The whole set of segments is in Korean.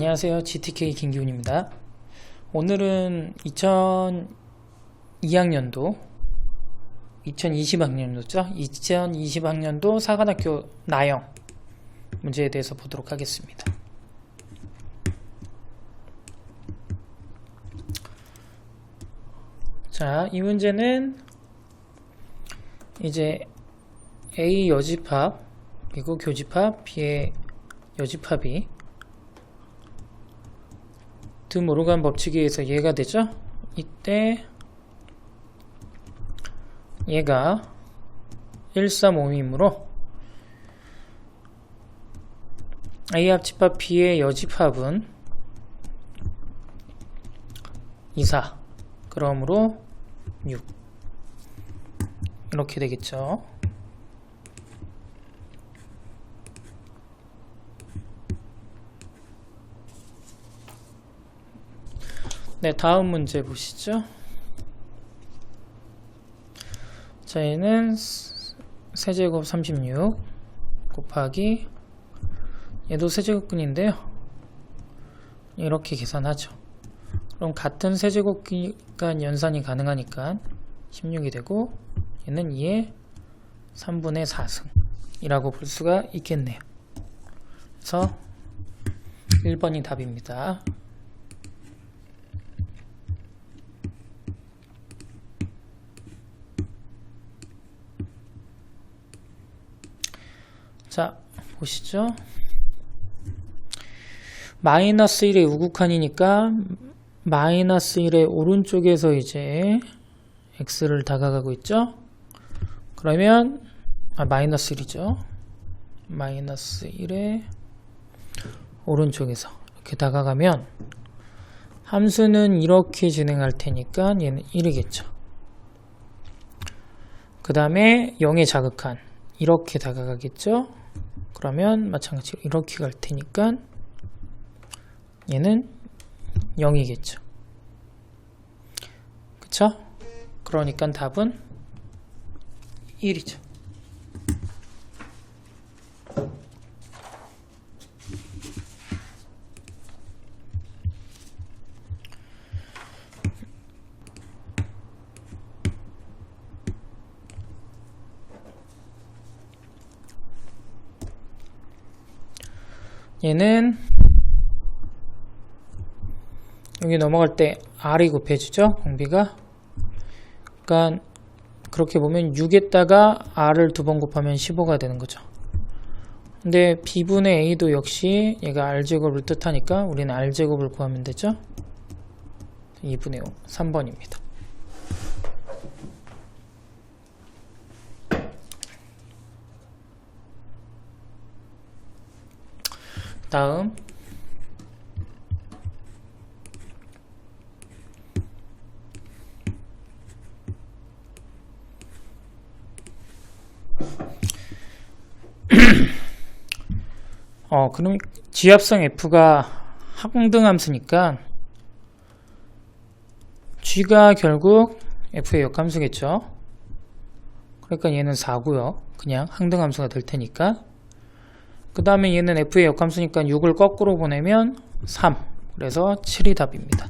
안녕하세요. GTK 김기훈입니다. 오늘은 2020학년도 2020학년도 나형 문제에 대해서 보도록 하겠습니다. 자, 이 문제는 이제 A 여집합 그리고 교집합 B의 여집합이 드모르간 법칙에 의해서 얘가 되죠? 이때 얘가 135이므로 A 합집합 B의 여집합은 24 그러므로 6 이렇게 되겠죠. 네, 다음 문제 보시죠. 자, 얘는 세제곱 36 곱하기 얘도 세제곱근인데요. 이렇게 계산하죠. 그럼 같은 세제곱간 연산이 가능하니까 16이 되고 얘는 2의 3분의 4승 이라고 볼 수가 있겠네요. 그래서 1번이 답입니다. 자, 보시죠. 마이너스 1의 우극한이니까 마이너스 1의 오른쪽에서 이제 x를 다가가고 있죠. 그러면 마이너스 1이죠. 마이너스 1의 오른쪽에서 이렇게 다가가면 함수는 이렇게 진행할 테니까 얘는 1이겠죠. 그 다음에 0의 자극한 이렇게 다가가겠죠. 그러면 마찬가지로 이렇게 갈 테니까 얘는 0이겠죠. 그쵸? 그러니까 답은 1이죠. 얘는 여기 넘어갈 때 R이 곱해지죠? 공비가. 그러니까 그렇게 보면 6에다가 R을 2번 곱하면 15가 되는 거죠. 근데 B분의 A도 역시 얘가 R제곱을 뜻하니까 우리는 R제곱을 구하면 되죠? 2분의 5, 3번입니다. 다음 그럼 지합성 F가 항등함수니까 G가 결국 F의 역함수겠죠. 그러니까 얘는 4고요. 그냥 항등함수가 될 테니까. 그 다음에 얘는 F의 역함수니까 6을 거꾸로 보내면 3. 그래서 7이 답입니다.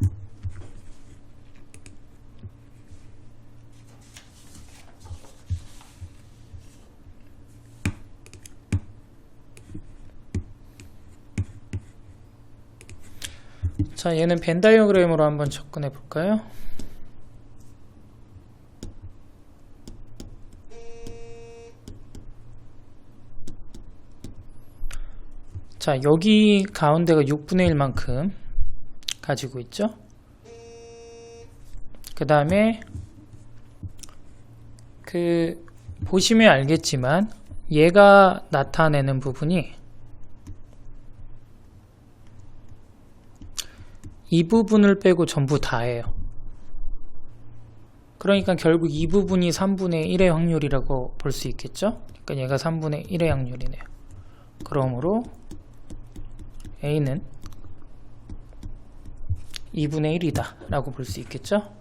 자, 얘는 벤 다이어그램으로 한번 접근해 볼까요? 자, 여기 가운데가 6분의 1만큼 가지고 있죠. 그 다음에 보시면 알겠지만 얘가 나타내는 부분이 이 부분을 빼고 전부 다예요. 그러니까 결국 이 부분이 3분의 1의 확률이라고 볼 수 있겠죠. 그러니까 얘가 3분의 1의 확률이네요. 그러므로 A는 2분의 1이다 라고 볼 수 있겠죠.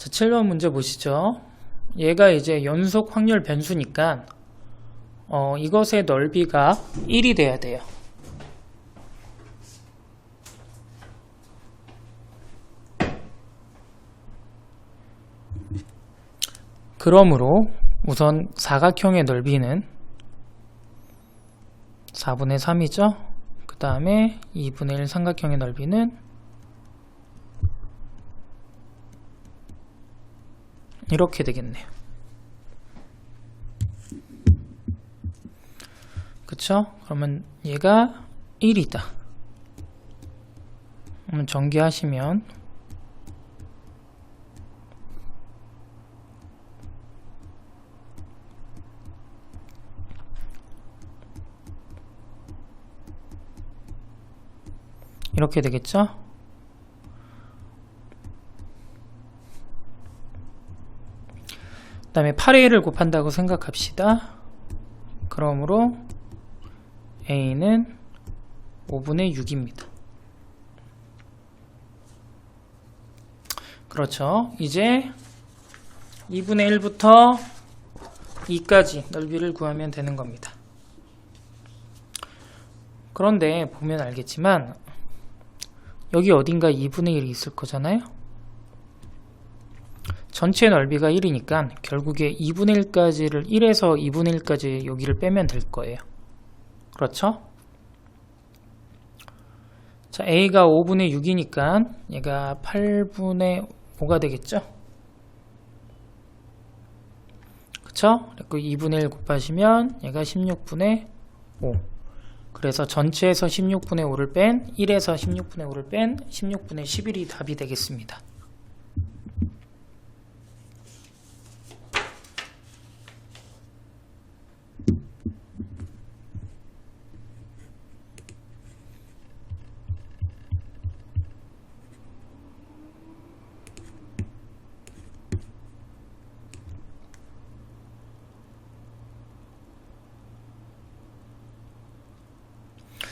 자, 7번 문제 보시죠. 얘가 이제 연속 확률 변수니까 이것의 넓이가 1이 돼야 돼요. 그러므로 우선 사각형의 넓이는 4분의 3이죠. 그 다음에 2분의 1 삼각형의 넓이는 이렇게 되겠네요. 그쵸? 그러면 얘가 1이다. 그러면 전개하시면 이렇게 되겠죠? 그 다음에 8의 1을 곱한다고 생각합시다. 그러므로 A는 5분의 6입니다. 그렇죠. 이제 2분의 1부터 2까지 넓이를 구하면 되는 겁니다. 그런데 보면 알겠지만 여기 어딘가 2분의 1이 있을 거잖아요. 전체 넓이가 1이니까 결국에 2분의 1까지를 1에서 2분의 1까지 여기를 빼면 될 거예요. 그렇죠? 자, A가 5분의 6이니까 얘가 8분의 5가 되겠죠? 그쵸? 그리고 2분의 1 곱하시면 얘가 16분의 5. 그래서 전체에서 16분의 5를 뺀 1에서 16분의 5를 뺀 16분의 11이 답이 되겠습니다.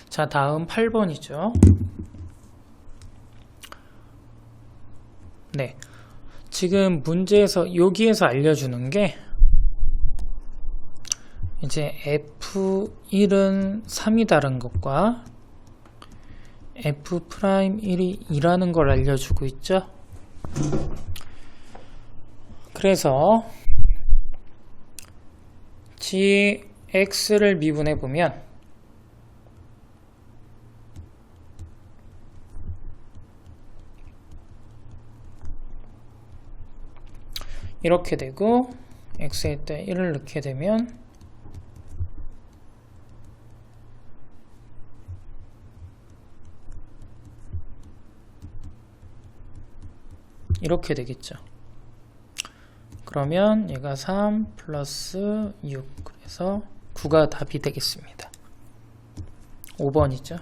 자, 다음 8번이죠. 네. 지금 문제에서 여기에서 알려주는 게 이제 F1은 3이 다른 것과 F'1이 2라는 걸 알려주고 있죠. 그래서 GX를 미분해 보면 이렇게 되고 x에다 1을 넣게 되면 이렇게 되겠죠. 그러면 얘가 3 플러스 6 그래서 9가 답이 되겠습니다. 5번이죠.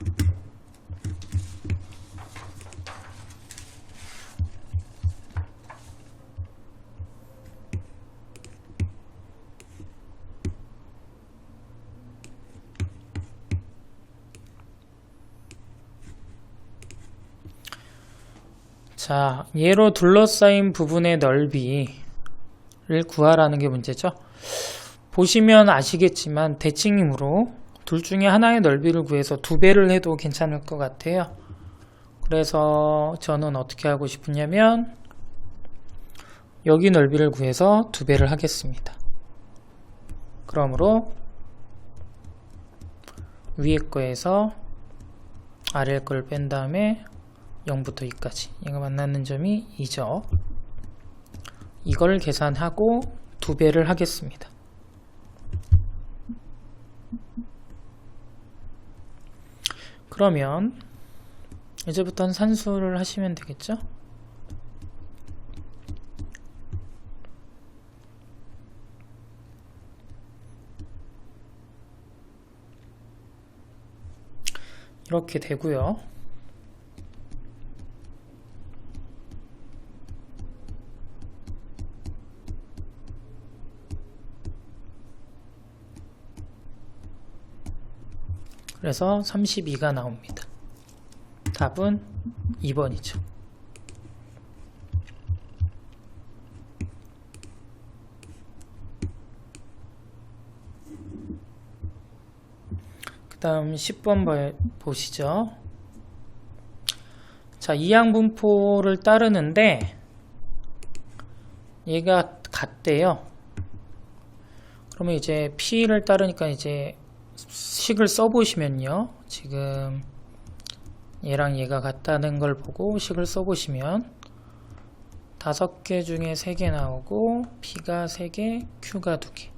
자, 얘로 둘러싸인 부분의 넓이를 구하라는 게 문제죠. 보시면 아시겠지만 대칭이므로 둘 중에 하나의 넓이를 구해서 2배를 해도 괜찮을 것 같아요. 그래서 저는 어떻게 하고 싶으냐면 여기 넓이를 구해서 2배를 하겠습니다. 그러므로 위에 거에서 아래 걸 뺀 다음에 0부터 2까지 얘가 만나는 점이 2죠. 이걸 계산하고 2배를 하겠습니다. 그러면 이제부터는 산수를 하시면 되겠죠? 이렇게 되고요. 그래서 32가 나옵니다. 답은 2번이죠. 다음 10번 보시죠. 자, 이항분포를 따르는데 얘가 같대요. 그러면 이제 P를 따르니까 이제 식을 써보시면요. 지금 얘랑 얘가 같다는 걸 보고 식을 써보시면 5개 중에 3개 나오고 P가 3개, Q가 2개.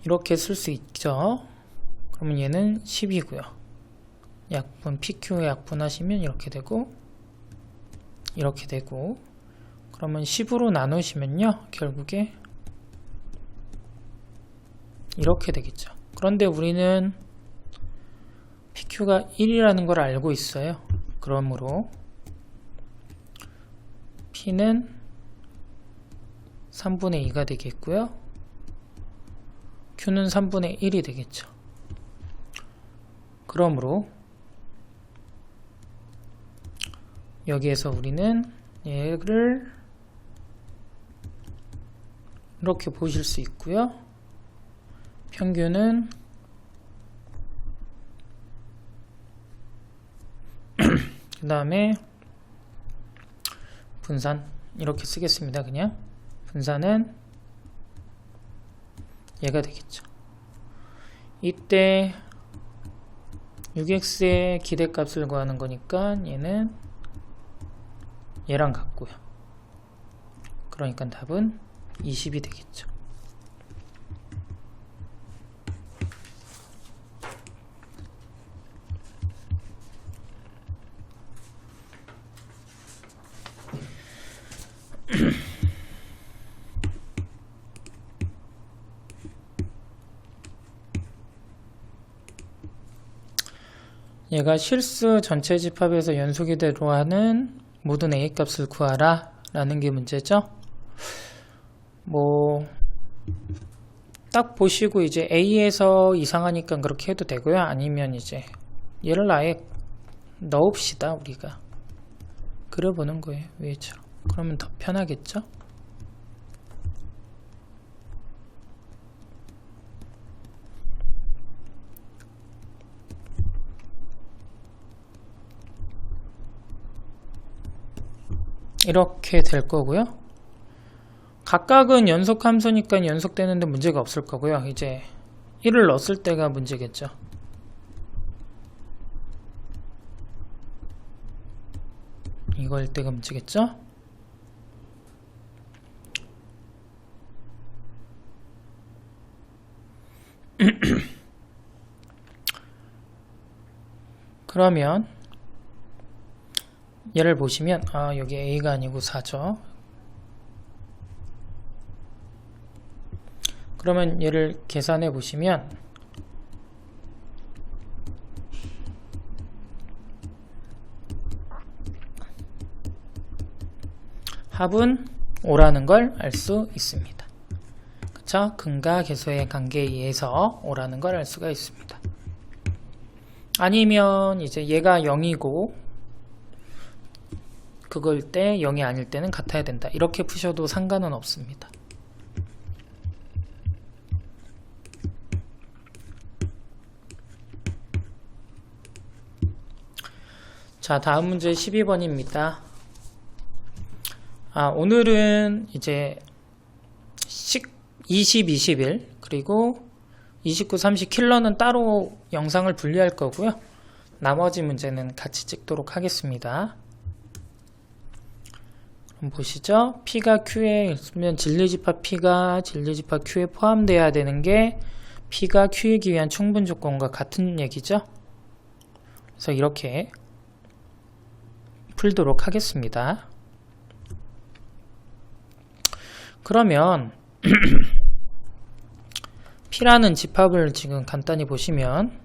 이렇게 쓸 수 있죠. 그러면 얘는 10이고요. 약분 PQ 약분하시면 이렇게 되고 이렇게 되고, 그러면 10으로 나누시면요 결국에 이렇게 되겠죠. 그런데 우리는 PQ가 1이라는 걸 알고 있어요. 그러므로 P는 3분의 2가 되겠고요. Q는 3분의 1이 되겠죠. 그러므로 여기에서 우리는 얘를 이렇게 보실 수 있고요. 평균은 그 다음에 분산 이렇게 쓰겠습니다. 그냥 분산은 얘가 되겠죠. 이때 6x의 기대값을 구하는 거니까 얘는 얘랑 같고요. 그러니까 답은 20이 되겠죠. 얘가 실수 전체 집합에서 연속이대로 하는 모든 A 값을 구하라 라는 게 문제죠. 뭐 딱 보시고 이제 A에서 이상하니까 그렇게 해도 되고요. 아니면 이제 얘를 아예 넣읍시다. 우리가 그려보는 거예요. 위에처럼. 그러면 더 편하겠죠. 이렇게 될 거고요. 각각은 연속 함수니까 연속되는데 문제가 없을 거고요. 이제 1을 넣었을 때가 문제겠죠. 이거일 때가 문제겠죠. 그러면 얘를 보시면 여기 A가 아니고 4죠. 그러면 얘를 계산해 보시면 합은 5라는 걸 알 수 있습니다. 그쵸? 근과 계수의 관계에 의해서 5라는 걸 알 수가 있습니다. 아니면 이제 얘가 0이고 그걸 때 0이 아닐 때는 같아야 된다. 이렇게 푸셔도 상관은 없습니다. 자, 다음 문제 12번입니다. 오늘은 이제 20, 21 그리고 29, 30 킬러는 따로 영상을 분리할 거고요. 나머지 문제는 같이 찍도록 하겠습니다. 그럼 보시죠. P가 Q에 있으면 진리집합 P가 진리집합 Q에 포함되어야 되는 게 P가 Q이기 위한 충분 조건과 같은 얘기죠. 그래서 이렇게 풀도록 하겠습니다. 그러면 P라는 집합을 지금 간단히 보시면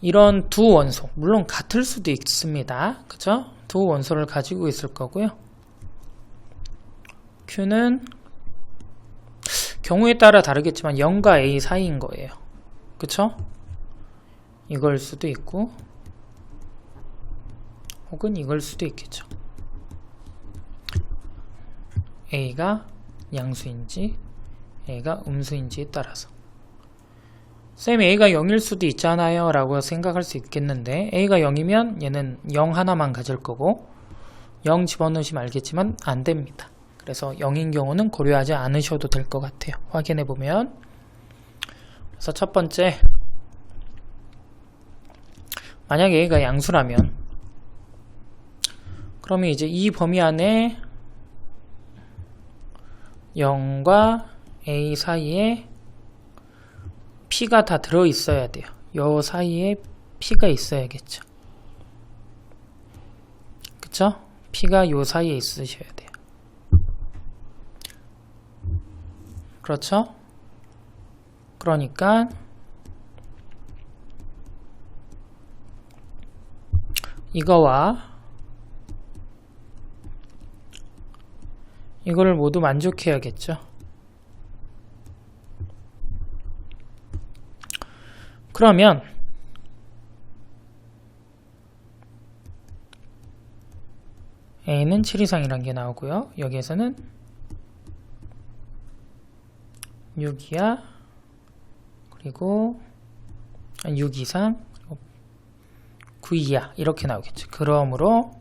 이런 두 원소, 물론 같을 수도 있습니다. 그죠? 두 원소를 가지고 있을 거고요. Q는 경우에 따라 다르겠지만 0과 A 사이인 거예요. 그쵸? 이걸 수도 있고 혹은 이걸 수도 있겠죠. A가 양수인지 A가 음수인지에 따라서. 쌤, A가 0일 수도 있잖아요 라고 생각할 수 있겠는데, A가 0이면 얘는 0 하나만 가질 거고 0 집어넣으시면 알겠지만 안 됩니다. 그래서 0인 경우는 고려하지 않으셔도 될 것 같아요. 확인해 보면. 그래서 첫 번째, 만약에 A가 양수라면 그러면 이제 이 범위 안에 0과 A 사이에 P가 다 들어있어야 돼요. 요 사이에 P가 있어야겠죠. 그쵸? P가 요 사이에 있으셔야 돼요. 그렇죠? 그러니까 이거와 이거를 모두 만족해야겠죠. 그러면 A는 7 이상이란 게 나오고요. 여기에서는 6 이하, 그리고 6 이상, 그리고 9 이하 이렇게 나오겠죠. 그러므로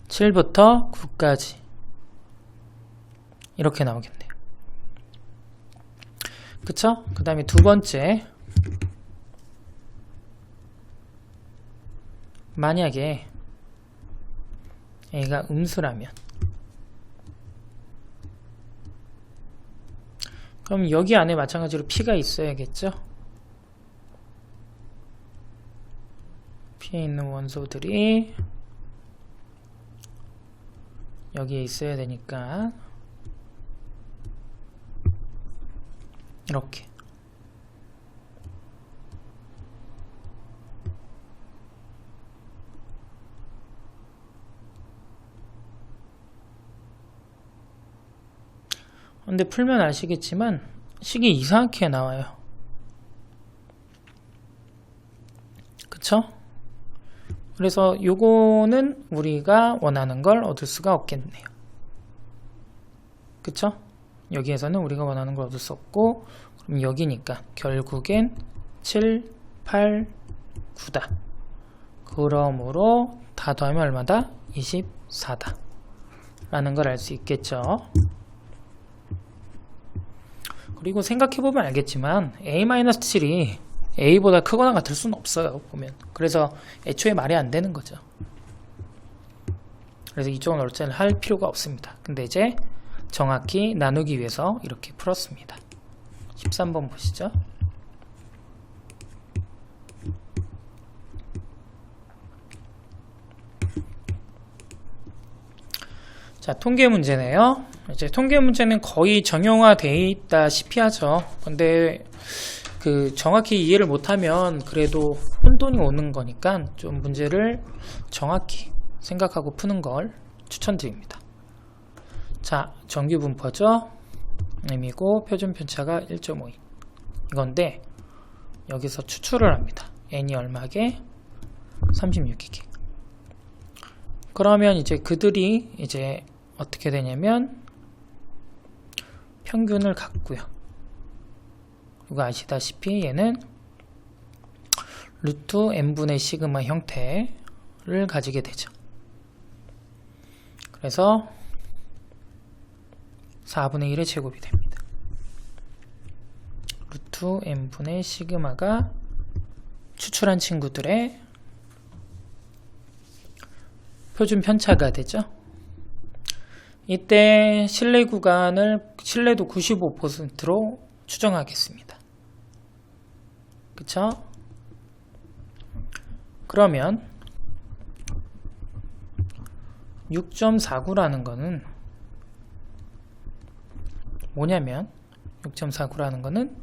7부터 9까지 이렇게 나오겠네요. 그쵸? 그 다음에 두 번째, 만약에 A가 음수라면 그럼 여기 안에 마찬가지로 P가 있어야겠죠? P에 있는 원소들이 여기에 있어야 되니까 이렇게. 근데 풀면 아시겠지만 식이 이상하게 나와요. 그쵸? 그래서 요거는 우리가 원하는 걸 얻을 수가 없겠네요. 그쵸? 여기에서는 우리가 원하는 걸 얻을 수 없고, 그럼 여기니까 결국엔 7, 8, 9다. 그러므로 다 더하면 얼마다? 24다. 라는 걸 알 수 있겠죠. 그리고 생각해보면 알겠지만 A-7이 A보다 크거나 같을 수는 없어요. 보면. 그래서 애초에 말이 안 되는 거죠. 그래서 이쪽은 얼차를 할 필요가 없습니다. 근데 이제 정확히 나누기 위해서 이렇게 풀었습니다. 13번 보시죠. 자, 통계 문제네요. 이제 통계 문제는 거의 정형화되어 있다시피 하죠. 근데 그 정확히 이해를 못하면 그래도 혼돈이 오는 거니까 좀 문제를 정확히 생각하고 푸는 걸 추천드립니다. 자, 정규 분포죠. M이고 표준 편차가 1.52 이건데 여기서 추출을 합니다. N이 얼마게? 36기게. 그러면 이제 그들이 이제 어떻게 되냐면 평균을 갖고요. 그리고 아시다시피 얘는 루트 n분의 시그마 형태를 가지게 되죠. 그래서 4분의 1의 제곱이 됩니다. 루트 n분의 시그마가 추출한 친구들의 표준 편차가 되죠. 이때 실내 구간을 실내도 95%로 추정하겠습니다. 그쵸? 그러면 6.49라는 거는 뭐냐면 6.49라는 거는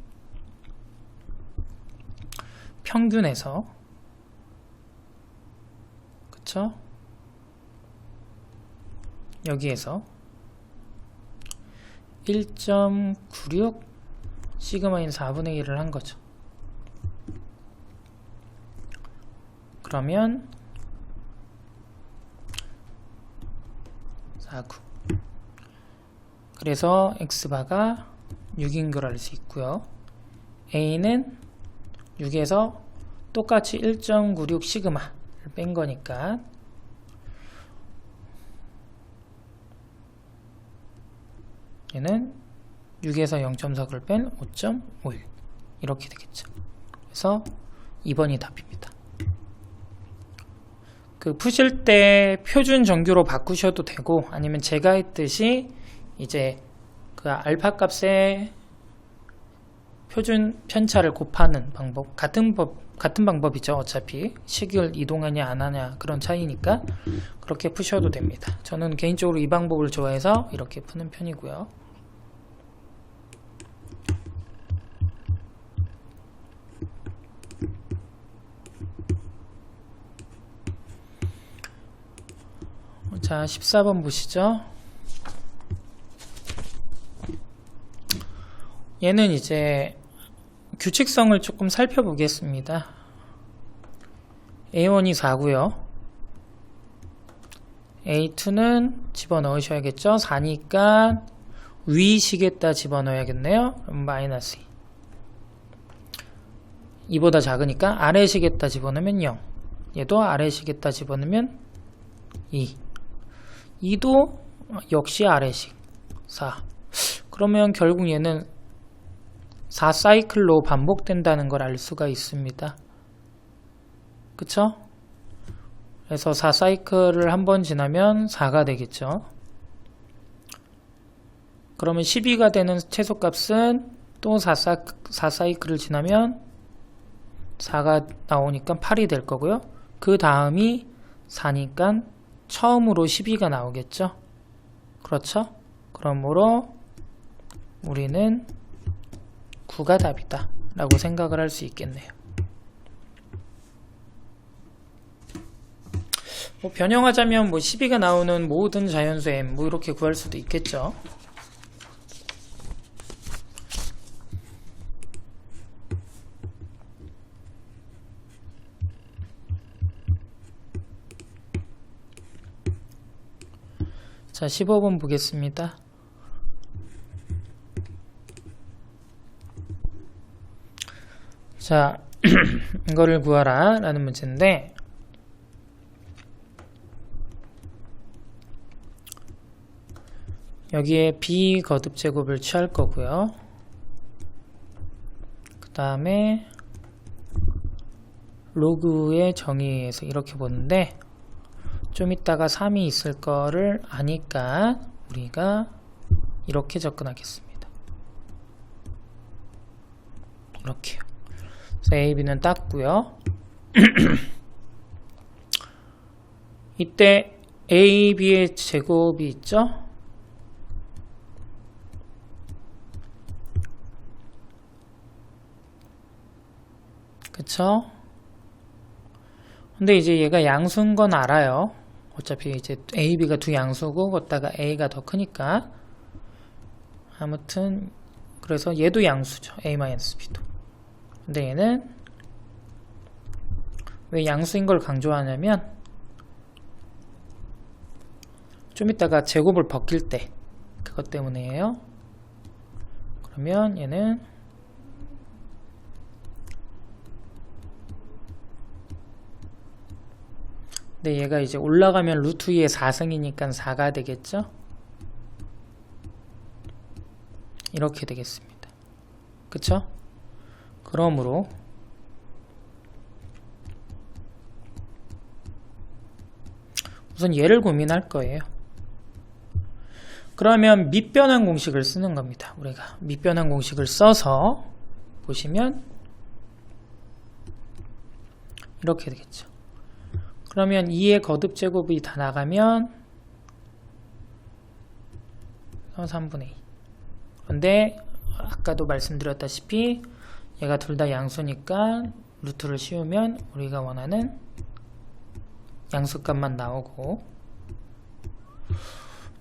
평균에서 그쵸? 여기에서 1.96 시그마인 4분의 1을 한 거죠. 그러면 49. 그래서 x바가 6인 걸 알 수 있고요. a는 6에서 똑같이 1.96 시그마를 뺀 거니까 얘는 6에서 0.4를 뺀 5.51 이렇게 되겠죠. 그래서 2번이 답입니다. 그 푸실 때 표준 정규로 바꾸셔도 되고, 아니면 제가 했듯이 이제 그 알파 값에 표준 편차를 곱하는 방법, 같은 방법이죠. 어차피 식을 이동하냐 안 하냐 그런 차이니까 그렇게 푸셔도 됩니다. 저는 개인적으로 이 방법을 좋아해서 이렇게 푸는 편이고요. 자, 14번 보시죠. 얘는 이제 규칙성을 조금 살펴보겠습니다. A1이 4고요. A2는 집어넣으셔야겠죠. 4니까 위시겠다 집어넣어야겠네요. 그럼 마이너스 2. 2보다 작으니까 아래시겠다 집어넣으면 0. 얘도 아래시겠다 집어넣으면 2. 2도 역시 아래식 4. 그러면 결국 얘는 4사이클로 반복된다는 걸 알 수가 있습니다. 그쵸? 그래서 4사이클을 한번 지나면 4가 되겠죠. 그러면 12가 되는 최소값은 또 4사이클을 지나면 4가 나오니까 8이 될 거고요. 그 다음이 4니까 처음으로 12가 나오겠죠. 그렇죠? 그러므로 우리는 9가 답이다 라고 생각을 할 수 있겠네요. 뭐 변형하자면 뭐 12가 나오는 모든 자연수 m 뭐 이렇게 구할 수도 있겠죠. 자, 15번 보겠습니다. 자, 이거를 구하라 라는 문제인데, 여기에 b 거듭 제곱을 취할 거고요. 그 다음에 로그의 정의에서 이렇게 보는데, 좀 이따가 3이 있을 거를 아니까 우리가 이렇게 접근하겠습니다. 이렇게요. 그래서 A, B는 땄고요. 이때 A, B의 제곱이 있죠? 그쵸? 근데 이제 얘가 양수인 건 알아요. 어차피 이제 A, B가 두 양수고 거기다가 A가 더 크니까. 아무튼 그래서 얘도 양수죠. A-B도. 근데 얘는 왜 양수인 걸 강조하냐면 좀 이따가 제곱을 벗길 때 그것 때문이에요. 그러면 얘는 근데 얘가 이제 올라가면 루트 2의 4승이니까 4가 되겠죠? 이렇게 되겠습니다. 그쵸? 그러므로 우선 얘를 고민할 거예요. 그러면 밑변환 공식을 쓰는 겁니다. 우리가 밑변환 공식을 써서 보시면 이렇게 되겠죠. 그러면 2의 거듭 제곱이 다 나가면 3분의 2. 그런데 아까도 말씀드렸다시피 얘가 둘 다 양수니까 루트를 씌우면 우리가 원하는 양수값만 나오고,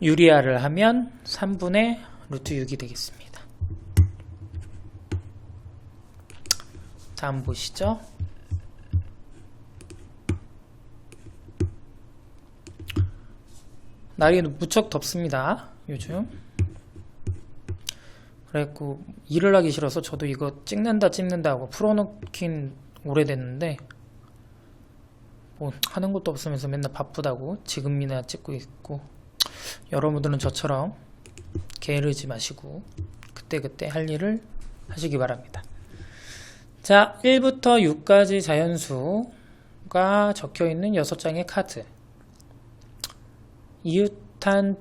유리화를 하면 3분의 루트 6이 되겠습니다. 다음 보시죠. 날이 무척 덥습니다. 요즘. 그래갖고 일을 하기 싫어서 저도 이거 찍는다 하고 풀어놓긴 오래됐는데 뭐 하는 것도 없으면서 맨날 바쁘다고 지금이나 찍고 있고, 여러분들은 저처럼 게으르지 마시고 그때그때 할 일을 하시기 바랍니다. 자, 1부터 6까지 자연수가 적혀있는 6장의 카드. 이웃한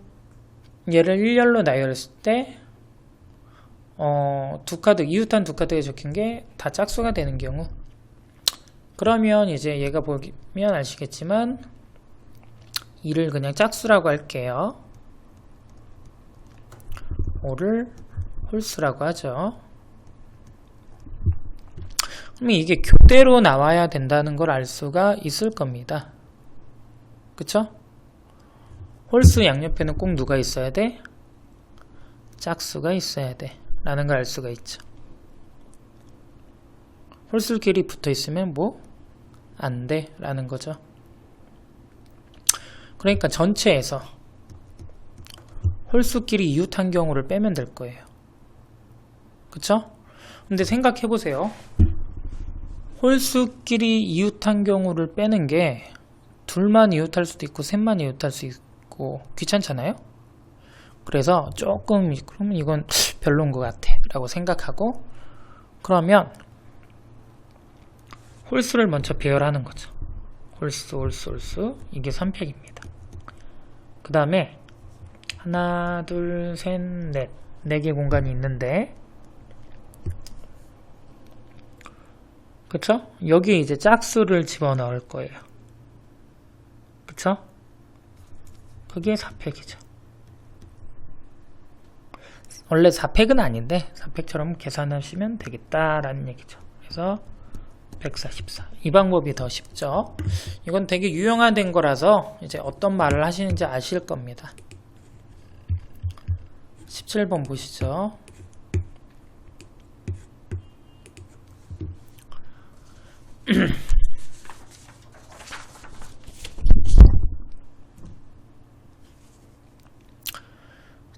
얘를 일렬로 나열했을 때 두 카드, 이웃한 두 카드에 적힌 게 다 짝수가 되는 경우, 그러면 이제 얘가 보면 아시겠지만 2를 그냥 짝수라고 할게요. 5를 홀수라고 하죠. 그럼 이게 교대로 나와야 된다는 걸 알 수가 있을 겁니다. 그쵸? 홀수 양옆에는 꼭 누가 있어야 돼? 짝수가 있어야 돼 라는 걸 알 수가 있죠. 홀수끼리 붙어 있으면 뭐? 안 돼 라는 거죠. 그러니까 전체에서 홀수끼리 이웃한 경우를 빼면 될 거예요. 그쵸? 근데 생각해 보세요. 홀수끼리 이웃한 경우를 빼는 게 둘만 이웃할 수도 있고 셋만 이웃할 수 있고 귀찮잖아요. 그래서 조금 그러면 이건 별로인 것 같아 라고 생각하고, 그러면 홀수를 먼저 배열하는 거죠. 홀수 이게 3팩입니다. 그 다음에 하나 둘 셋 넷 4개 공간이 있는데, 그쵸? 여기에 이제 짝수를 집어넣을 거예요. 그쵸? 그게 4팩이죠. 원래 4팩은 아닌데 4팩처럼 계산하시면 되겠다라는 얘기죠. 그래서 144. 이 방법이 더 쉽죠. 이건 되게 유용화된 거라서 이제 어떤 말을 하시는지 아실 겁니다. 17번 보시죠.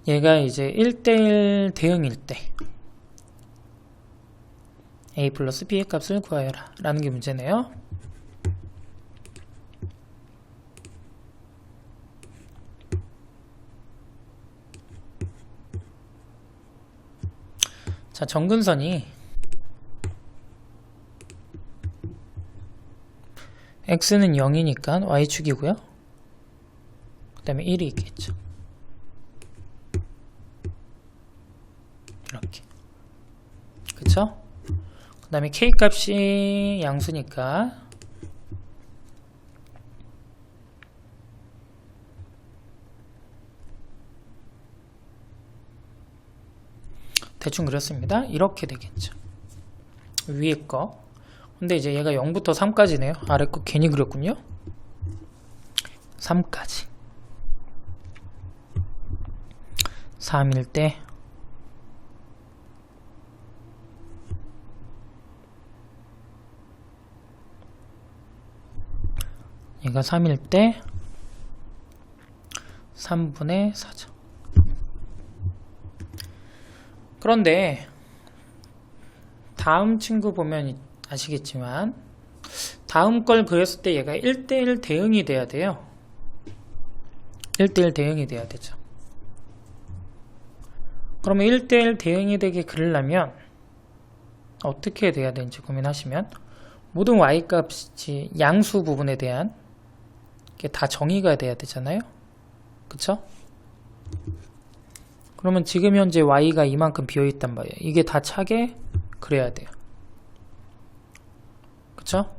얘가 이제 1대1 대응일 때 a 플러스 b의 값을 구하여라 라는 게 문제네요. 자, 정근선이 x는 0이니까 y축이고요. 그 다음에 1이 있겠죠. 이렇게. 그쵸? 그 다음에 k값이 양수니까 대충 그렸습니다. 이렇게 되겠죠. 위에 거. 근데 이제 얘가 0부터 3까지네요. 아래 거 괜히 그렸군요. 3까지. 3일 때 얘가 3일 때 3분의 4죠. 그런데 다음 친구 보면 아시겠지만 다음 걸 그렸을 때 얘가 1대1 대응이 돼야 돼요. 1대1 대응이 돼야 되죠. 그러면 1대1 대응이 되게 그리려면 어떻게 돼야 되는지 고민하시면 모든 y값이 양수 부분에 대한 게 다 정의가 돼야 되잖아요. 그쵸? 그러면 지금 현재 y가 이만큼 비어있단 말이에요. 이게 다 차게 그래야 돼요. 그쵸?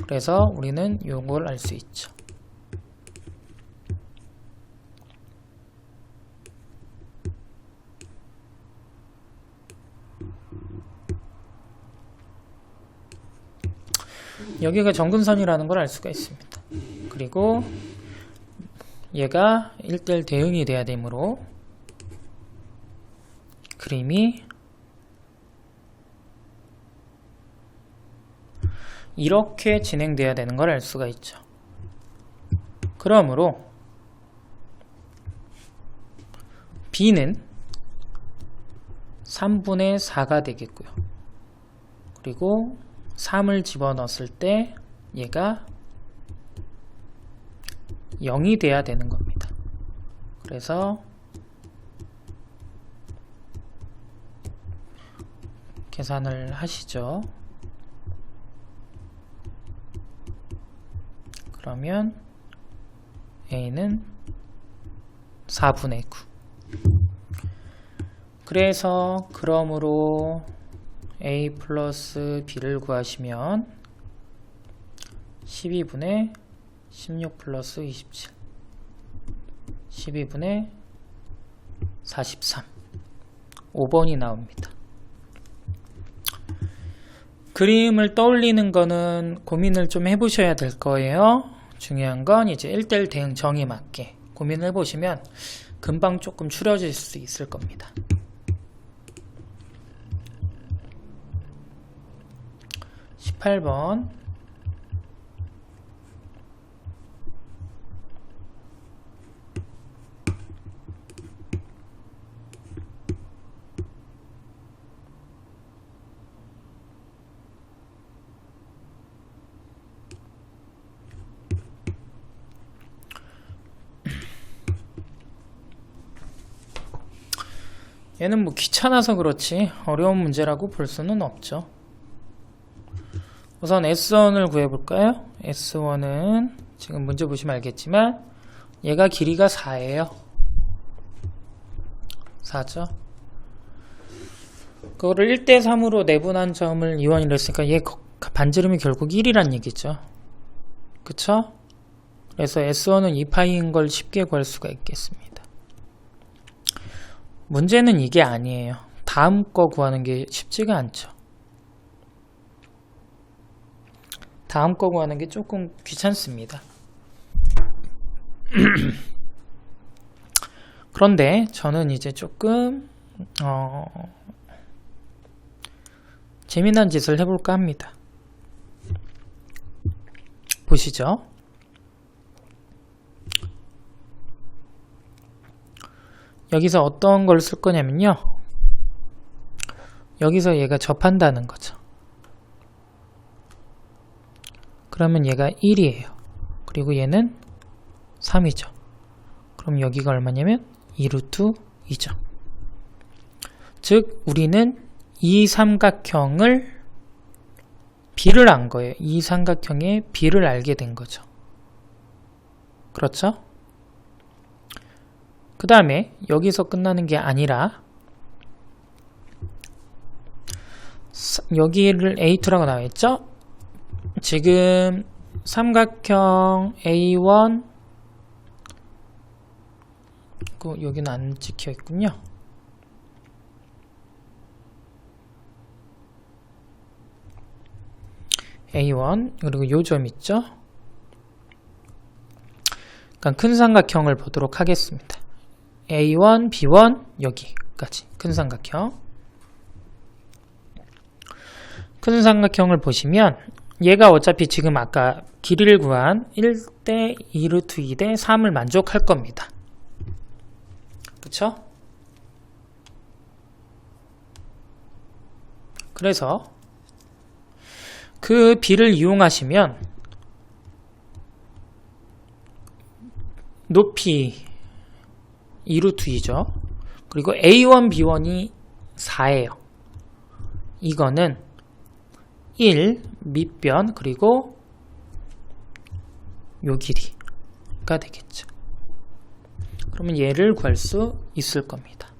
그래서 우리는 요걸 알 수 있죠. 여기가 정근선이라는 걸 알 수가 있습니다. 그리고 얘가 1대1 대응이 돼야 되므로 그림이 이렇게 진행돼야 되는 걸 알 수가 있죠. 그러므로 b는 3분의 4가 되겠고요. 그리고 3을 집어넣었을 때 얘가 0이 돼야 되는 겁니다. 그래서 계산을 하시죠. 그러면 a는 4분의 9. 그래서 그러므로 a 플러스 b를 구하시면 12분의 16 플러스 27 12분의 43 5번이 나옵니다. 그림을 떠올리는 거는 고민을 좀 해보셔야 될 거예요. 중요한 건 이제 1:1 대응 정의에 맞게 고민을 해보시면 금방 조금 추려질 수 있을 겁니다. 18번 얘는 뭐 귀찮아서 그렇지 어려운 문제라고 볼 수는 없죠. 우선 S1을 구해볼까요? S1은 지금 문제 보시면 알겠지만 얘가 길이가 4예요. 4죠. 그거를 1:3으로 내분한 점을 이원이라 했으니까 얘 반지름이 결국 1이란 얘기죠. 그쵸? 그래서 S1은 2파이인 걸 쉽게 구할 수가 있겠습니다. 문제는 이게 아니에요. 다음 거 구하는 게 쉽지가 않죠. 다음 거 구하는 게 조금 귀찮습니다. 그런데 저는 이제 조금 재미난 짓을 해볼까 합니다. 보시죠. 여기서 어떤 걸 쓸 거냐면요. 여기서 얘가 접한다는 거죠. 그러면 얘가 1이에요. 그리고 얘는 3이죠. 그럼 여기가 얼마냐면 2루트 2죠. 즉 우리는 이 삼각형을 B를 안 거예요. 이 삼각형의 B를 알게 된 거죠. 그렇죠? 그 다음에 여기서 끝나는 게 아니라 여기를 A2라고 나와있죠? 지금 삼각형 A1 여기는 안 찍혀 있군요. A1 그리고 요 점 있죠? 그러니까 큰 삼각형을 보도록 하겠습니다. A1, B1 여기까지 큰 삼각형. 큰 삼각형을 보시면 얘가 어차피 지금 아까 길이를 구한 1대 2루트 2대 3을 만족할 겁니다. 그쵸? 그래서 그 B를 이용하시면 높이 2루트 2죠. 그리고 A1, B1이 4예요. 이거는 1 밑변 그리고 요 길이가 되겠죠. 그러면 얘를 구할 수 있을 겁니다.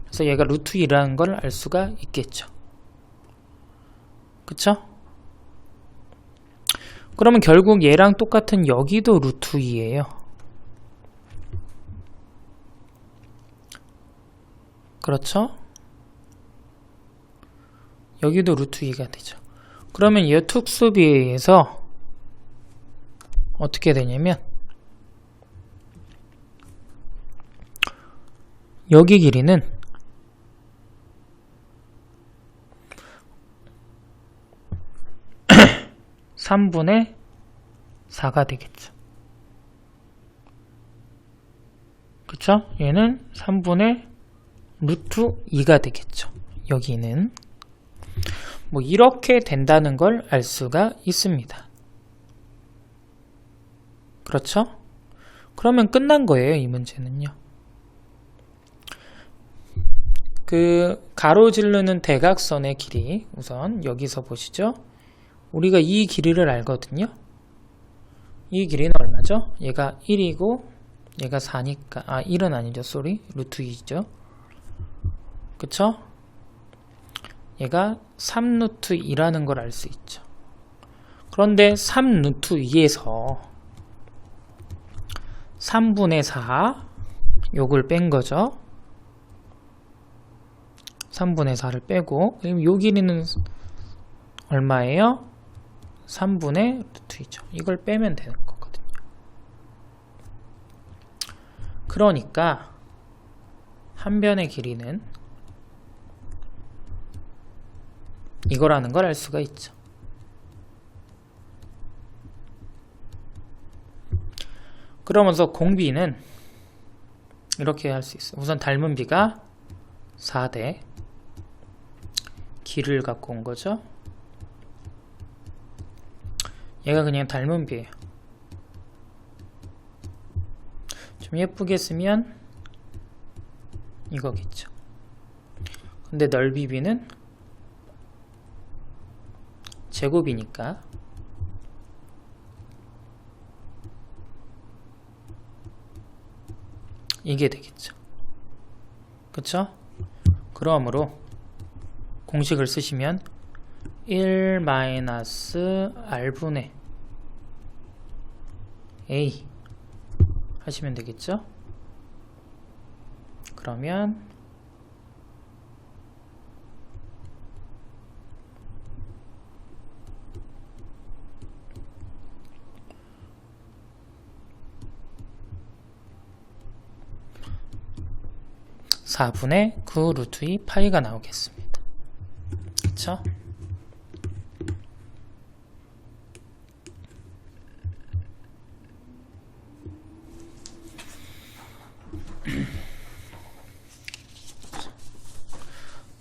그래서 얘가 루트 2라는 걸 알 수가 있겠죠. 그쵸? 그러면 결국 얘랑 똑같은 여기도 루트 2예요. 그렇죠? 여기도 루트 2가 되죠. 그러면 이 특수비에 의해서 어떻게 되냐면 여기 길이는 3분의 4가 되겠죠. 그쵸? 그쵸? 얘는 3분의 루트 2가 되겠죠. 여기는 뭐 이렇게 된다는 걸 알 수가 있습니다. 그렇죠? 그러면 끝난 거예요, 이 문제는요. 그 가로지르는 대각선의 길이, 우선 여기서 보시죠. 우리가 이 길이를 알거든요. 이 길이는 얼마죠? 얘가 1이고 얘가 4니까 1은 아니죠. 쏘리. 루트 2죠. 그쵸? 얘가 3루트 2라는 걸 알 수 있죠. 그런데 3루트 2에서 3분의 4 요걸 뺀 거죠. 3분의 4를 빼고, 그럼 요 길이는 얼마예요? 3분의 루트 2죠. 이걸 빼면 되는 거거든요. 그러니까 한 변의 길이는 이거라는 걸 알 수가 있죠. 그러면서 공비는 이렇게 할 수 있어요. 우선 닮은 비가 4대 길을 갖고 온 거죠. 얘가 그냥 닮은 비예요. 좀 예쁘게 쓰면 이거겠죠. 근데 넓이 비는 제곱이니까 이게 되겠죠. 그쵸? 그러므로 공식을 쓰시면 1-r분의 a 하시면 되겠죠? 그러면 (4분의 9 루트 2 파이가) 나오겠습니다. 그쵸?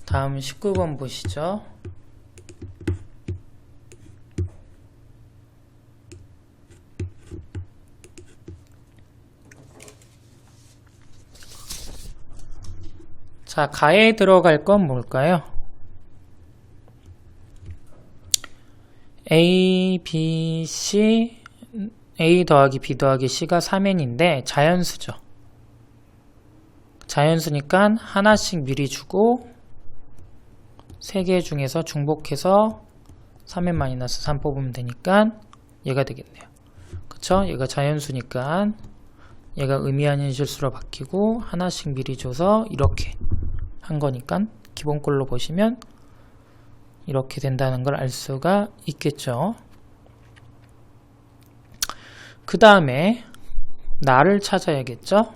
다음 19번 보시죠. 자, 가에 들어갈 건 뭘까요? A, B, C, A 더하기 B 더하기 C가 3n인데 자연수죠. 자연수니까 하나씩 미리 주고 3개 중에서 중복해서 3n-3 뽑으면 되니까 얘가 되겠네요. 그쵸? 얘가 자연수니까 얘가 의미 아닌 실수로 바뀌고 하나씩 미리 줘서 이렇게 한 거니까 기본꼴로 보시면 이렇게 된다는 걸 알 수가 있겠죠. 그 다음에 나를 찾아야겠죠.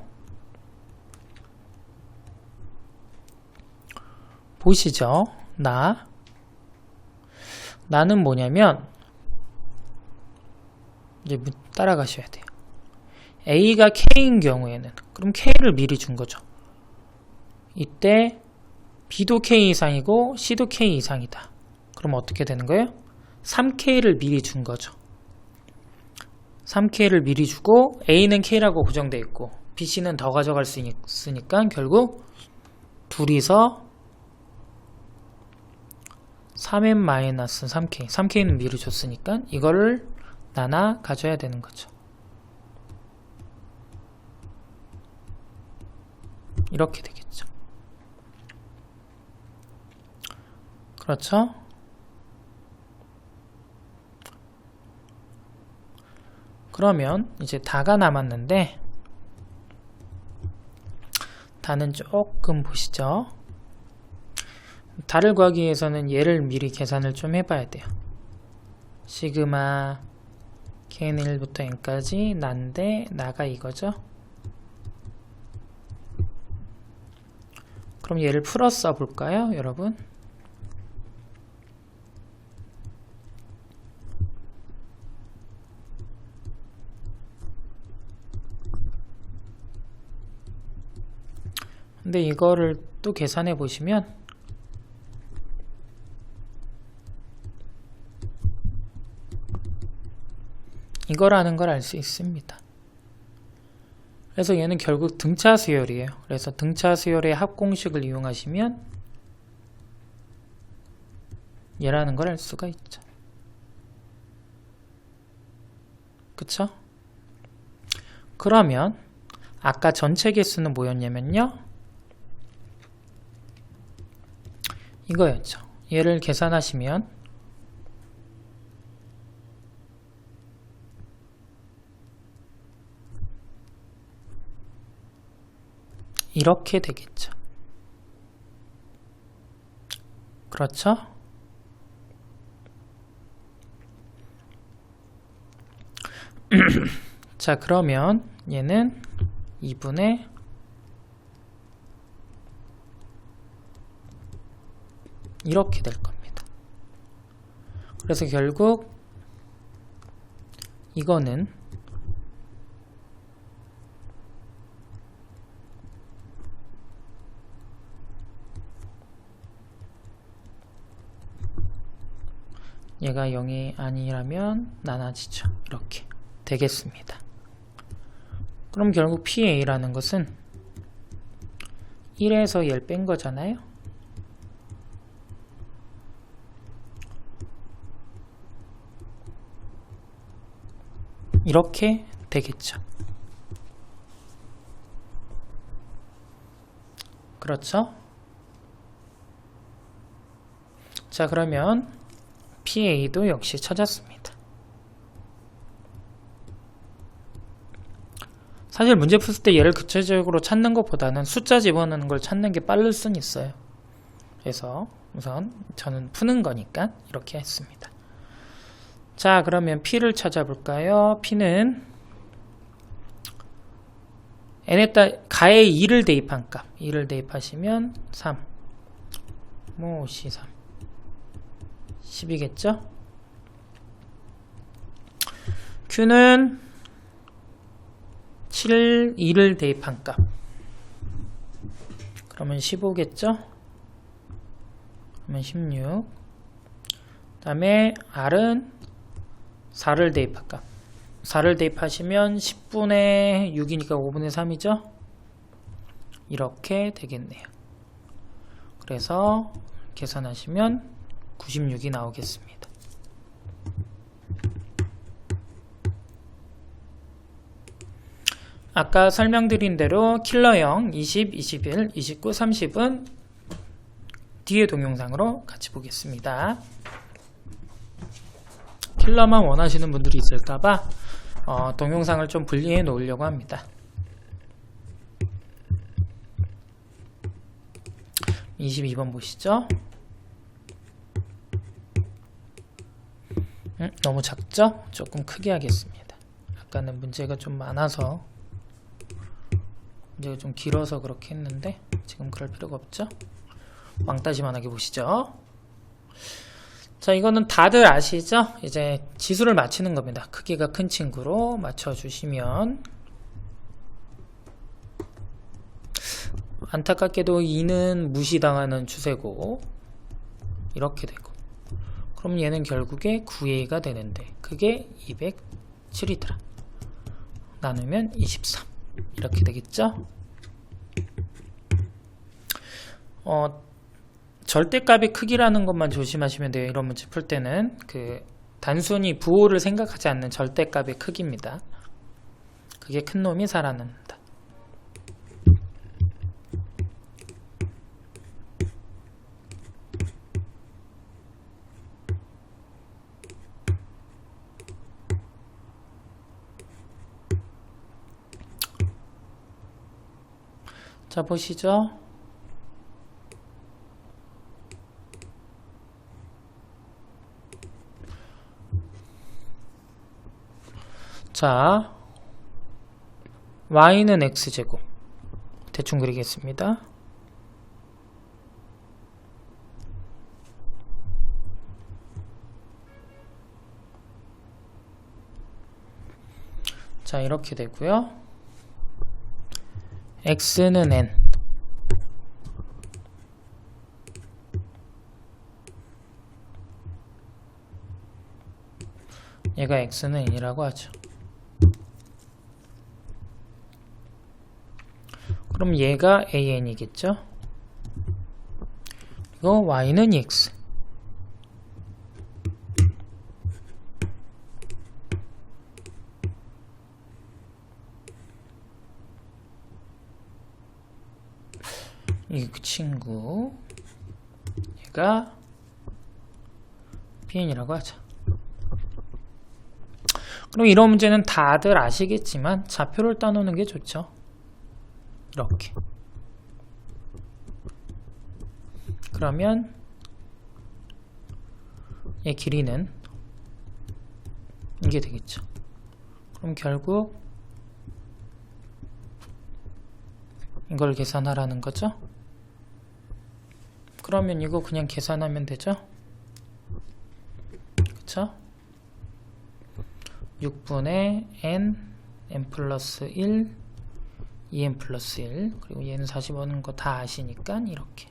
보시죠. 나는 뭐냐면 이제 따라가셔야 돼요. A가 K인 경우에는 그럼 K를 미리 준 거죠. 이때 B도 K 이상이고 C도 K 이상이다. 그럼 어떻게 되는 거예요? 3K를 미리 준 거죠. 3K를 미리 주고 A는 K라고 고정되어 있고 B, C는 더 가져갈 수 있으니까 결국 둘이서 3n-3K 3K는 미리 줬으니까 이거를 나눠 가져야 되는 거죠. 이렇게 되겠죠. 그렇죠? 그러면 이제 다가 남았는데 다는 조금 보시죠. 다를 구하기 위해서는 얘를 미리 계산을 좀 해봐야 돼요. 시그마 k는 1부터 n까지 난데 나가 이거죠. 그럼 얘를 풀어 써볼까요, 여러분? 근데 이거를 또 계산해 보시면 이거라는 걸 알 수 있습니다. 그래서 얘는 결국 등차 수열이에요. 그래서 등차 수열의 합공식을 이용하시면 얘라는 걸 알 수가 있죠. 그쵸? 그러면 아까 전체 개수는 뭐였냐면요, 이거였죠. 얘를 계산하시면 이렇게 되겠죠. 그렇죠? 자, 그러면 얘는 2분의 이렇게 될 겁니다. 그래서 결국 이거는 얘가 0이 아니라면 나눠지죠. 이렇게 되겠습니다. 그럼 결국 PA라는 것은 1에서 1 뺀 거잖아요. 이렇게 되겠죠. 그렇죠? 자, 그러면 PA도 역시 찾았습니다. 사실 문제 풀 때 얘를 구체적으로 찾는 것보다는 숫자 집어넣는 걸 찾는 게 빠를 수는 있어요. 그래서 우선 저는 푸는 거니까 이렇게 했습니다. 자, 그러면 P를 찾아볼까요? P는 n에다 가에 2를 대입한 값, 2를 대입하시면 3, 뭐 C3 10이겠죠? Q는 7, 2를 대입한 값, 그러면 15겠죠? 그러면 16. 그 다음에 R은 4를 대입한 값, 4를 대입하시면 10분의 6이니까 5분의 3이죠? 이렇게 되겠네요. 그래서 계산하시면 96이 나오겠습니다. 아까 설명드린 대로 킬러형 20, 21, 29, 30은 뒤에 동영상으로 같이 보겠습니다. 킬러만 원하시는 분들이 있을까봐 동영상을 좀 분리해 놓으려고 합니다. 22번 보시죠. 너무 작죠? 조금 크게 하겠습니다. 아까는 문제가 좀 많아서, 문제가 좀 길어서 그렇게 했는데 지금 그럴 필요가 없죠? 왕따지만하게 보시죠. 자, 이거는 다들 아시죠? 이제 지수를 맞추는 겁니다. 크기가 큰 친구로 맞춰주시면, 안타깝게도 2는 무시당하는 추세고 이렇게 되고, 그럼 얘는 결국에 9A가 되는데 그게 207이더라. 나누면 23 이렇게 되겠죠? 절대값의 크기라는 것만 조심하시면 돼요. 이런 문제 풀 때는 단순히 부호를 생각하지 않는 절대값의 크기입니다. 그게 큰 놈이 살아난다. 자, 보시죠. 자, y는 x제곱 대충 그리겠습니다. 자, 이렇게 되고요. x는 n, 얘가 x는 n이라고 하죠. 그럼 얘가 an이겠죠. 그리고 y는 x. 이 친구 얘가 bn이라고 하죠. 그럼 이런 문제는 다들 아시겠지만 좌표를 따놓는 게 좋죠. 이렇게. 그러면 얘 길이는 이게 되겠죠. 그럼 결국 이걸 계산하라는 거죠. 그러면 이거 그냥 계산하면 되죠. 그쵸? 6분의 n 플러스 1, 2n 플러스 1, 그리고 얘는 45는 거 다 아시니까 이렇게.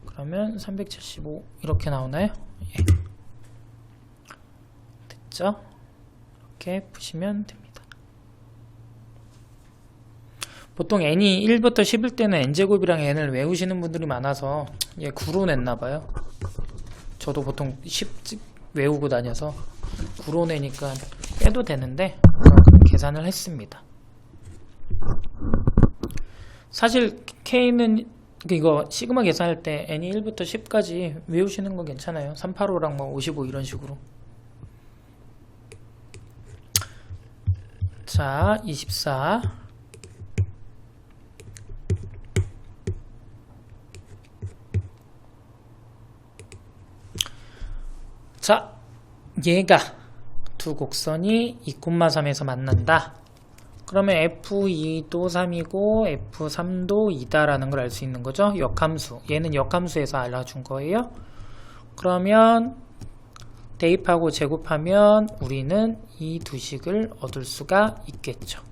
그러면 375 이렇게 나오나요? 예. 됐죠? 이렇게 푸시면 됩니다. 보통 n이 1부터 10일 때는 n제곱이랑 n을 외우시는 분들이 많아서 얘 9로 냈나봐요. 저도 보통 10 외우고 다녀서 9로 내니까 빼도 되는데 계산을 했습니다. 사실 K는 이거 시그마 계산할 때 n이 1부터 10까지 외우시는 거 괜찮아요. 385랑 뭐 55 이런 식으로. 자, 24. 자, 얘가 두 곡선이 2,3에서 만난다. 그러면 F2도 3이고 F3도 2다라는 걸 알 수 있는 거죠. 역함수. 얘는 역함수에서 알아준 거예요. 그러면 대입하고 제곱하면 우리는 이 두 식을 얻을 수가 있겠죠.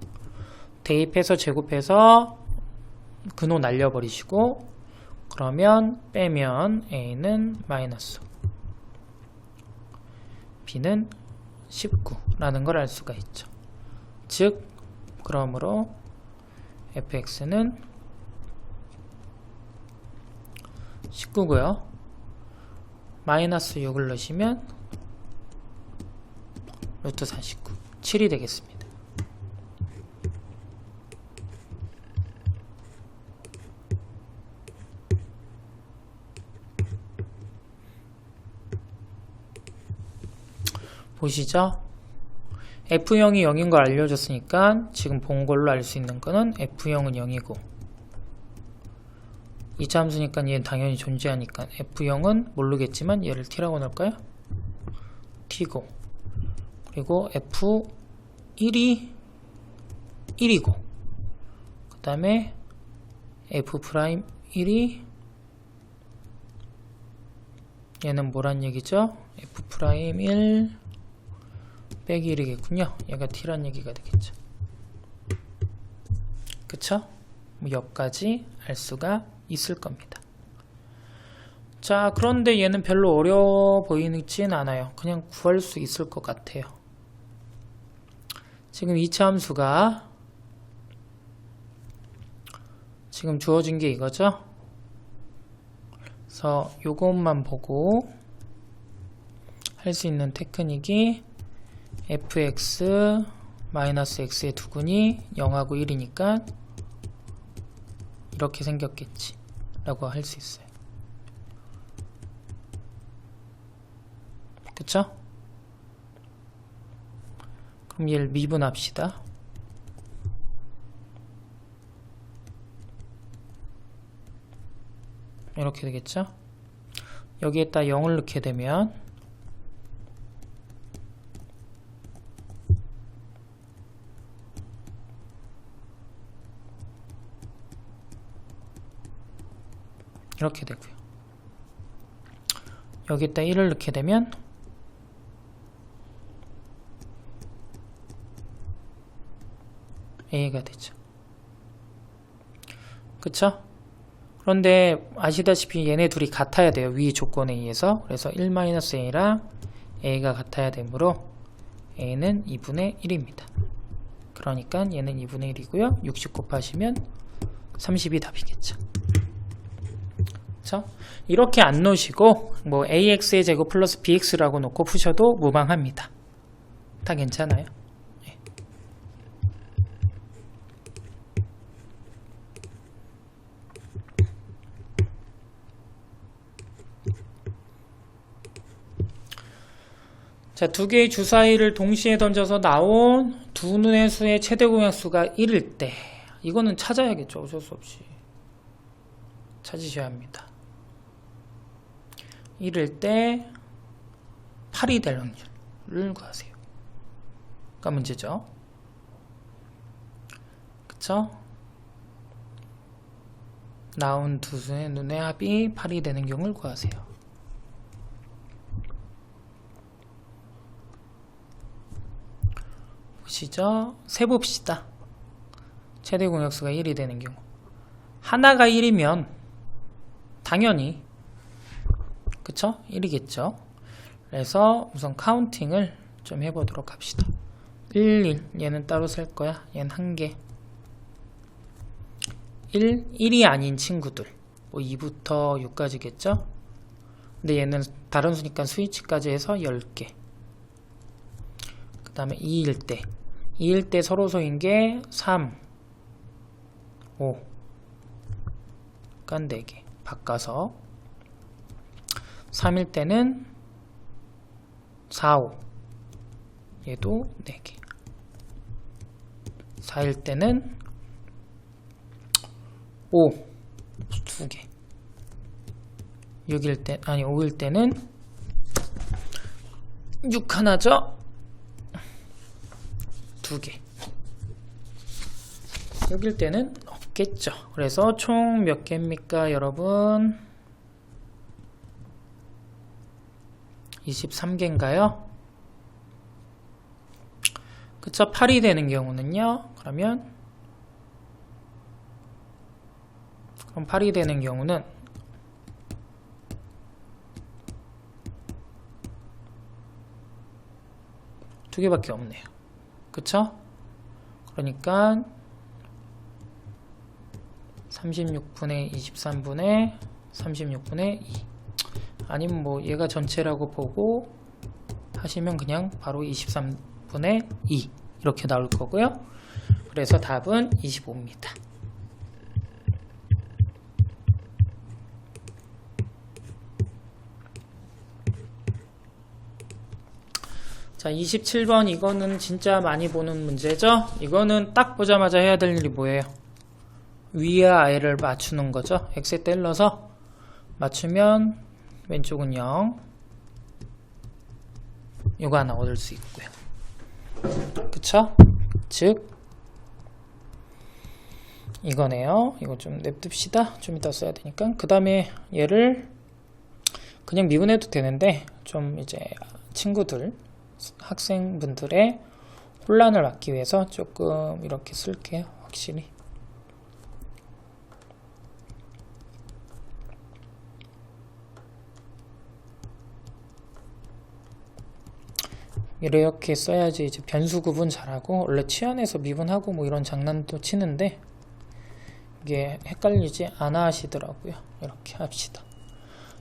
대입해서 제곱해서 근호 날려버리시고 그러면 빼면 A는 마이너스 B는 19라는 걸 알 수가 있죠. 즉 그러므로 fx는 19고요. 마이너스 6을 넣으시면 루트 49, 7이 되겠습니다. 보시죠. F형이 0인 걸 알려줬으니까 지금 본 걸로 알 수 있는 거는 F형은 0이고 2차 함수니까 얘는 당연히 존재하니까 F형은 모르겠지만 얘를 T라고 넣을까요? T고 그리고 F1이 1이고 그 다음에 F'1이 얘는 뭐란 얘기죠? F'1 빼기 1이겠군요. 얘가 T란 얘기가 되겠죠. 그쵸? 뭐 여기까지 알 수가 있을 겁니다. 자, 그런데 얘는 별로 어려워 보이진 않아요. 그냥 구할 수 있을 것 같아요. 지금 2차 함수가 지금 주어진 게 이거죠. 그래서 요것만 보고 할 수 있는 테크닉이 fx 마이너스 x의 두근이 0하고 1이니까 이렇게 생겼겠지 라고 할 수 있어요. 그쵸? 그럼 얘를 미분합시다. 이렇게 되겠죠? 여기에다 0을 넣게 되면 이렇게 되고요. 여기에다 1을 넣게 되면 A가 되죠. 그쵸? 그런데 아시다시피 얘네 둘이 같아야 돼요. 위 조건에 의해서. 그래서 1-A랑 A가 같아야 되므로 a는 2분의 1입니다. 그러니까 얘는 2분의 1이고요. 60 곱하시면 30이 답이겠죠. 그쵸? 이렇게 안 놓으시고 뭐 ax의 제곱 플러스 bx라고 놓고 푸셔도 무방합니다. 다 괜찮아요. 예. 자, 두 개의 주사위를 동시에 던져서 나온 두 눈의 수의 최대 공약수가 1일 때 이거는 찾아야겠죠. 어쩔 수 없이 찾으셔야 합니다. 1일 때 8이 될 확률을 구하세요. 가 문제죠. 그쵸? 나온 두 수의 눈의 합이 8이 되는 경우를 구하세요. 보시죠. 세봅시다. 최대 공약수가 1이 되는 경우. 하나가 1이면 당연히 그쵸? 1이겠죠. 그래서 우선 카운팅을 좀 해보도록 합시다. 1, 1 얘는 따로 쓸 거야. 얘는 한 개. 1이 아닌 친구들 뭐 2부터 6까지겠죠. 근데 얘는 다른 수니까 스위치까지 해서 10개. 그 다음에 2일 때 서로소인 게 3, 5 그러니까 4개 바꿔서 3일 때는 4, 5 얘도 4개 4일 때는 5 2개 6일 때 아니 5일 때는 6 하나죠. 2개 6일 때는 없겠죠. 그래서 총 몇 개입니까 여러분? 23개인가요? 그쵸? 8이 되는 경우는요. 그럼 8이 되는 경우는 두 개밖에 없네요. 그쵸? 그러니까 36분의 23분의 36분의 2 아니면 뭐 얘가 전체라고 보고 하시면 그냥 바로 23분의 2 이렇게 나올 거고요. 그래서 답은 25입니다. 자, 27번 이거는 진짜 많이 보는 문제죠. 이거는 딱 보자마자 해야 될 일이 뭐예요? 위와 아래를 맞추는 거죠. x에 떼려서 맞추면 왼쪽은 0 이거 하나 얻을 수 있고요. 그쵸? 즉 이거네요. 이거 좀 냅둡시다. 좀 이따 써야 되니까. 그 다음에 얘를 그냥 미분해도 되는데 좀 이제 친구들 학생분들의 혼란을 막기 위해서 조금 이렇게 쓸게요. 확실히 이렇게 써야지 이제 변수 구분 잘하고 원래 치환해서 미분하고 뭐 이런 장난도 치는데 이게 헷갈리지 않아 하시더라고요. 이렇게 합시다.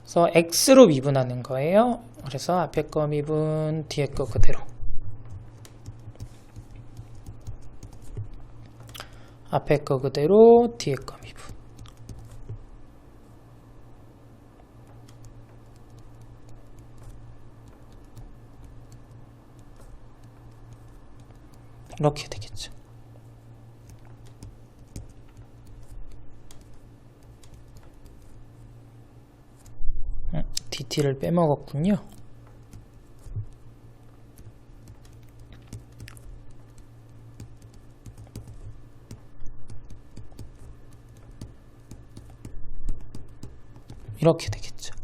그래서 x로 미분하는 거예요. 그래서 앞에 거 미분, 뒤에 거 그대로. 앞에 거 그대로, 뒤에 거 미분. 이렇게 되겠죠. DT를 빼먹었군요. 이렇게 되겠죠.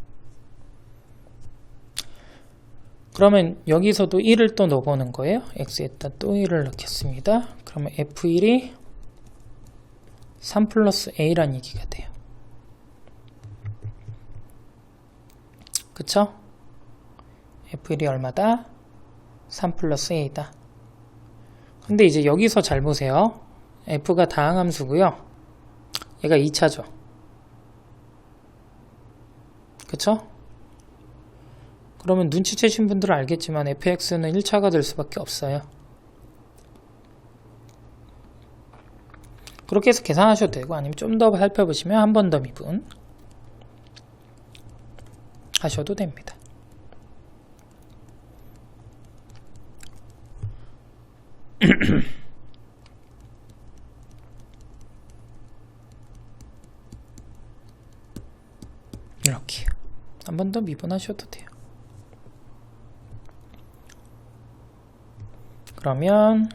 그러면 여기서도 1을 또 넣어보는 거예요. x에다 또 1을 넣겠습니다. 그러면 f1이 3 플러스 a란 얘기가 돼요. 그쵸? f1이 얼마다? 3 플러스 a다. 근데 이제 여기서 잘 보세요. f가 다항함수고요. 얘가 2차죠. 그쵸? 그러면 눈치채신 분들은 알겠지만 fx는 1차가 될 수밖에 없어요. 그렇게 해서 계산하셔도 되고, 아니면 좀 더 살펴보시면 한 번 더 미분 하셔도 됩니다. 이렇게 한 번 더 미분하셔도 돼요. 그러면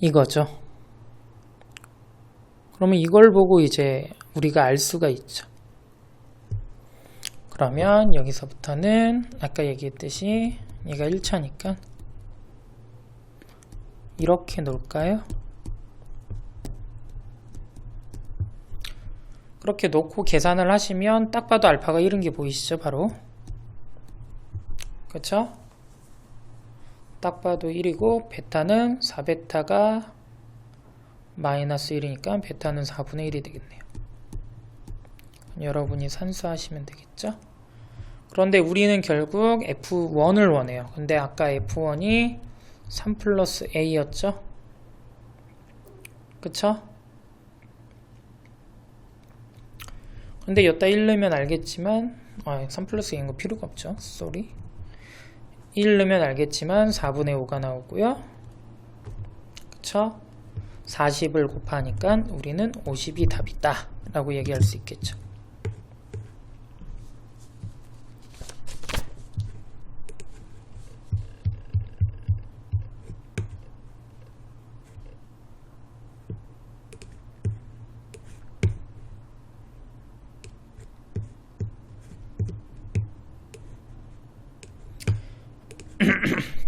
이거죠. 그러면 이걸 보고 이제 우리가 알 수가 있죠. 그러면 여기서부터는 아까 얘기했듯이 얘가 1차니까 이렇게 놓을까요? 그렇게 놓고 계산을 하시면 딱 봐도 알파가 1인 게 보이시죠? 바로. 그쵸? 딱 봐도 1이고 베타는 4베타가 마이너스 1이니까 베타는 4분의 1이 되겠네요. 여러분이 산수하시면 되겠죠? 그런데 우리는 결국 F1을 원해요. 근데 아까 F1이 3 플러스 A였죠? 그쵸? 근데 여기다 1 넣으면 알겠지만 3 플러스 A인 거 필요가 없죠. 쏘리. 1 넣으면 알겠지만 4분의 5가 나오고요. 그쵸? 40을 곱하니까 우리는 50이 답이다 라고 얘기할 수 있겠죠.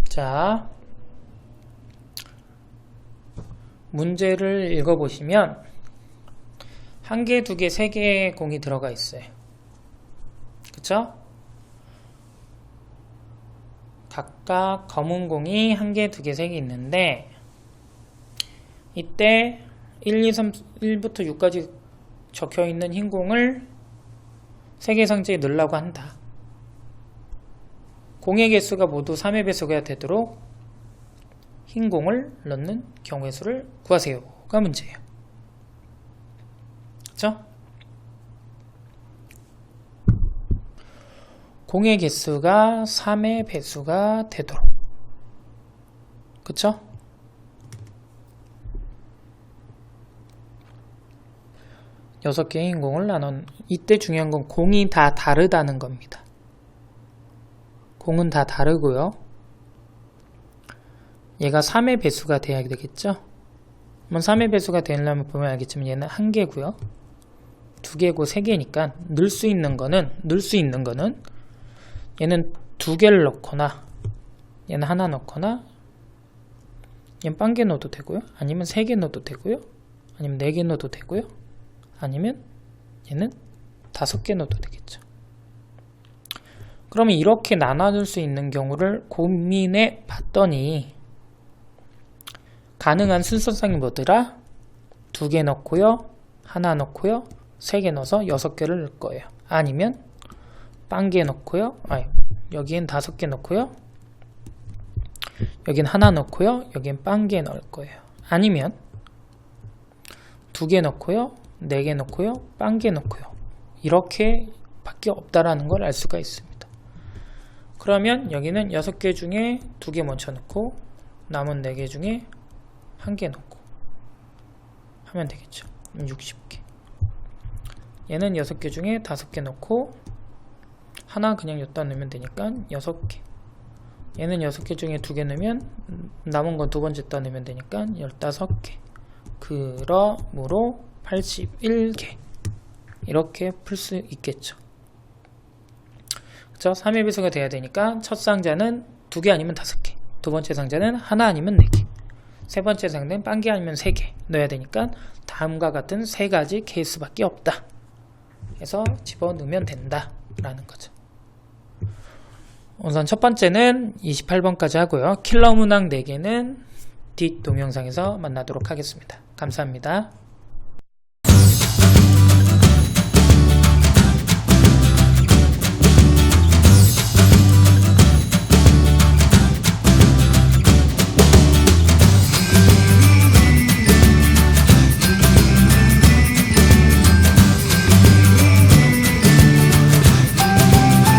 자, 문제를 읽어보시면 1개, 2개, 3개의 공이 들어가 있어요. 그쵸? 각각 검은 공이 1개, 2개, 3개 있는데 이때 1, 2, 3, 1부터 6까지 적혀있는 흰 공을 3개 상자에 넣으려고 한다. 공의 개수가 모두 3의 배수가 되도록 흰 공을 넣는 경우의 수를 구하세요가 문제예요. 그쵸? 공의 개수가 3의 배수가 되도록. 그쵸? 여섯 개의 흰 공을 나눈, 이때 중요한 건 공이 다 다르다는 겁니다. 공은 다 다르고요. 얘가 3의 배수가 돼야 되겠죠? 그럼 3의 배수가 되려면 보면 알겠지만 얘는 1개고요. 2개고 3개니까 넣을 수 있는 거는 얘는 2개를 넣거나 얘는 하나 넣거나 얘는 빵개 넣어도 되고요. 아니면 3개 넣어도 되고요. 아니면 4개 넣어도 되고요. 아니면 얘는 5개 넣어도 되겠죠. 그러면 이렇게 나눠줄 수 있는 경우를 고민해 봤더니 가능한 순서상이 뭐더라? 2개 넣고요. 하나 넣고요. 3개 넣어서 6개를 넣을 거예요. 아니면 빵개 넣고요. 여기엔 5개 넣고요. 여긴 하나 넣고요. 여긴 빵개 넣을 거예요. 아니면 2개 넣고요. 4개 넣고요. 빵개 넣고요. 이렇게 밖에 없다라는 걸 알 수가 있습니다. 그러면 여기는 6개 중에 2개 먼저 넣고 남은 4개 중에 1개 넣고 하면 되겠죠. 60개. 얘는 6개 중에 5개 넣고 하나 그냥 여기다 넣으면 되니까 6개. 얘는 6개 중에 2개 넣으면 남은 건 두 번째다 넣으면 되니까 15개. 그러므로 81개. 이렇게 풀 수 있겠죠. 그쵸? 3의 배수가 돼야 되니까 첫 상자는 2개 아니면 5개. 두 번째 상자는 하나 아니면 4개. 세 번째 해당되는 빵기 아니면 3개 넣어야 되니까 다음과 같은 3가지 케이스밖에 없다. 그래서 집어넣으면 된다 라는 거죠. 우선 첫 번째는 28번까지 하고요. 킬러 문항 4개는 뒷 동영상에서 만나도록 하겠습니다. 감사합니다.